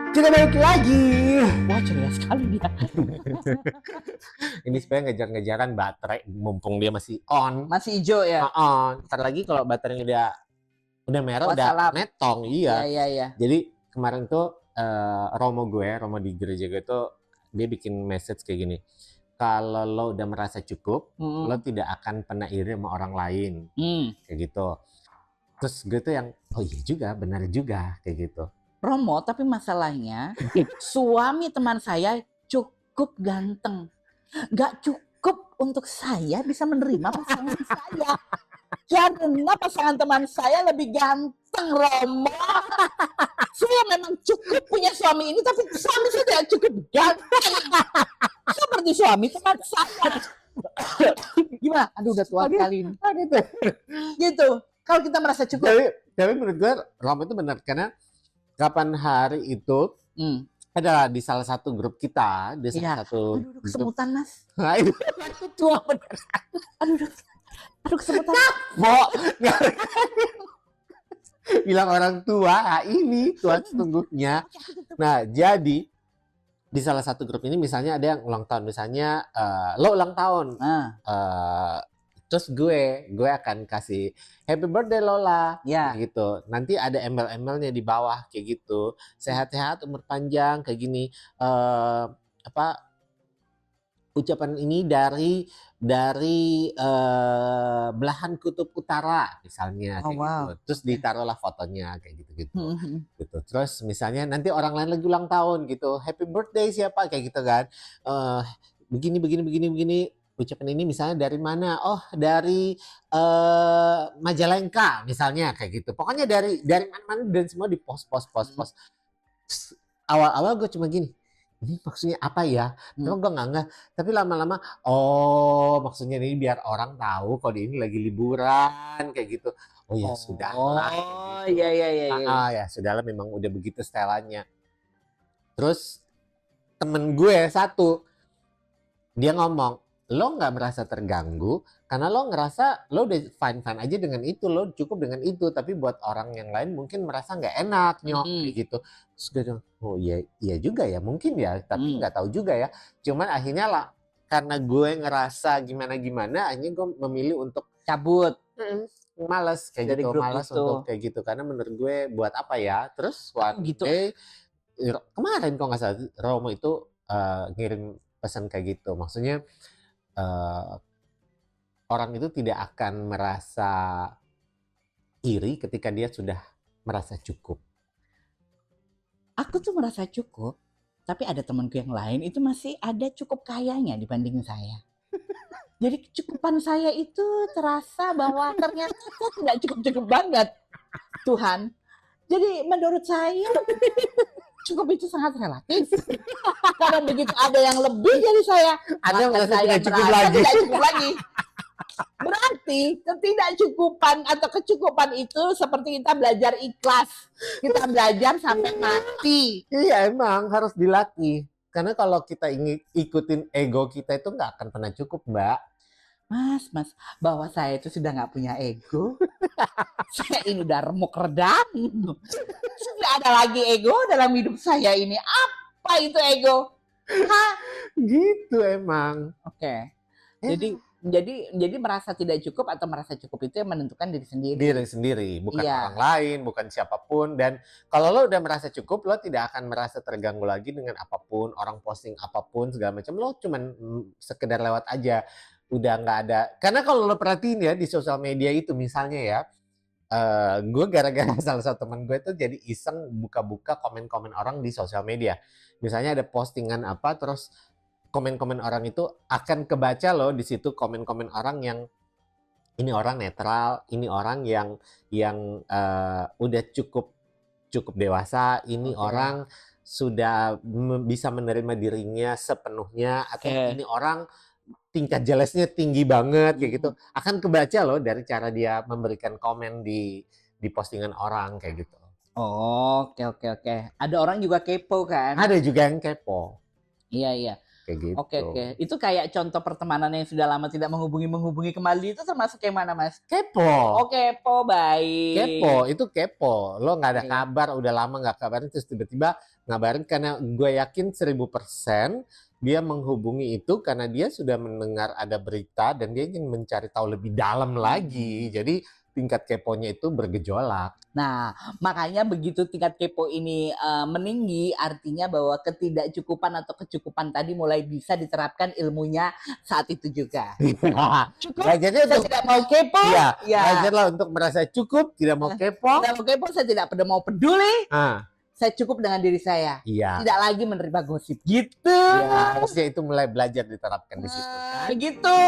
Kita balik lagi. Wah, ceria sekali dia. Ini supaya ngejar-ngejaran baterai mumpung dia masih on. Masih hijau ya? Ntar lagi kalau baterainya udah merah, udah Wassalam. metong. Iya. Iya. Jadi kemarin tuh Romo di gereja gue tuh dia bikin message kayak gini. Kalau lo udah merasa cukup, lo tidak akan pernah iri sama orang lain. Kayak gitu. Terus gue tuh yang, oh iya juga, benar juga kayak gitu. Romo, tapi masalahnya suami teman saya cukup ganteng. Gak cukup untuk saya bisa menerima pasangan saya. Karena pasangan teman saya lebih ganteng, Romo. Saya memang cukup punya suami ini, tapi suami saya tidak cukup ganteng. Seperti suami teman saya. Gimana? Aduh, udah tua kali ini. Gitu. Kalau kita merasa cukup. Tapi menurut gue, Romo itu benar. Karena kapan hari itu ada di salah satu grup kita, di salah satu aduh, kesemutan Mas. Nah, itu tua bener. Aduh kesemutan. Bilang orang tua, ini tua sesungguhnya. Nah, jadi di salah satu grup ini misalnya ada yang ulang tahun, misalnya lo ulang tahun. Terus gue akan kasih happy birthday Lola, gitu. Nanti ada embel-embelnya di bawah kayak gitu. Sehat-sehat, umur panjang kayak gini. Ucapan ini dari belahan kutub utara misalnya kayak gitu. Terus ditaruhlah fotonya kayak gitu-gitu. Gitu. Terus misalnya nanti orang lain lagi ulang tahun gitu. Happy birthday siapa kayak gitu kan. Begini ucapan ini misalnya dari mana? Oh, dari Majalengka misalnya kayak gitu. Pokoknya dari mana-mana dan semua di post. Awal-awal gue cuma gini, ini maksudnya apa ya? Terus gue nggak. Tapi lama-lama, oh maksudnya ini biar orang tahu kalau ini lagi liburan kayak gitu. Oh ya sudahlah. Oh iya. Ya sudahlah, memang udah begitu setelannya. Terus temen gue satu, dia ngomong, lo nggak merasa terganggu karena lo ngerasa lo udah fine aja dengan itu, lo cukup dengan itu, tapi buat orang yang lain mungkin merasa nggak enak kayak gitu. Terus gue bilang, oh iya juga ya, mungkin ya, tapi nggak tahu juga ya. Cuman akhirnya lah, karena gue ngerasa gimana akhirnya gue memilih untuk cabut. Males kayak gitu, malas untuk kayak gitu, karena menurut gue buat apa ya. Terus kemarin kok nggak salah Romo itu ngirim pesan kayak gitu, maksudnya orang itu tidak akan merasa iri ketika dia sudah merasa cukup. Aku tuh merasa cukup, tapi ada temanku yang lain itu masih ada cukup kayanya dibanding saya. Jadi kecukupan saya itu terasa bahwa ternyata saya tidak cukup banget, Tuhan. Jadi menurut saya cukup itu sangat relatif. Karena begitu ada yang lebih dari saya, ada yang merasa tidak cukup lagi. Berarti ketidakcukupan atau kecukupan itu seperti kita belajar ikhlas. Kita belajar sampai mati. Iya, emang harus dilatih. Karena kalau kita ingin ikutin ego kita itu nggak akan pernah cukup, Mbak. Mas, bahwa saya itu sudah nggak punya ego. Saya ini udah remuk redam. Sudah ada lagi ego dalam hidup saya ini. Apa itu ego? Gitu emang. Oke. Jadi merasa tidak cukup atau merasa cukup itu yang menentukan diri sendiri, bukan orang lain, bukan siapapun. Dan kalau lo udah merasa cukup, lo tidak akan merasa terganggu lagi dengan apapun, orang posting apapun segala macam. Lo cuman sekedar lewat aja, udah nggak ada. Karena kalau lo perhatiin ya di sosial media itu misalnya ya, gue gara-gara salah satu teman gue tuh jadi iseng buka-buka komen-komen orang di sosial media. Misalnya ada postingan apa, terus komen-komen orang itu akan kebaca loh di situ, komen-komen orang yang ini orang netral, ini orang yang udah cukup dewasa, ini orang sudah bisa menerima dirinya sepenuhnya, atau ini orang tingkat jealousnya tinggi banget kayak gitu. Akan kebaca loh dari cara dia memberikan komen di postingan orang kayak gitu. Oke. Ada orang juga kepo kan? Ada juga yang kepo. Iya. Gitu. Oke. Itu kayak contoh pertemanan yang sudah lama tidak menghubungi kembali itu termasuk yang mana, Mas? Kepo. Oh, kepo, baik. Kepo, itu kepo. Lo nggak ada kabar, udah lama nggak kabarin, terus tiba-tiba ngabarin karena gue yakin 1000% dia menghubungi itu karena dia sudah mendengar ada berita dan dia ingin mencari tahu lebih dalam lagi. Jadi tingkat keponya itu bergejolak. Nah, makanya begitu tingkat kepo ini meninggi, artinya bahwa ketidakcukupan atau kecukupan tadi mulai bisa diterapkan ilmunya saat itu juga. Cukup, Belajarnya saya untuk tidak mau kepo. Iya, Ya, belajarlah untuk merasa cukup, tidak mau kepo. tidak mau kepo, saya tidak mau peduli. Ah, Saya cukup dengan diri saya. iya. Tidak lagi menerima gosip. Gitu. Iya, harusnya itu mulai belajar diterapkan di situ kan. Gitu.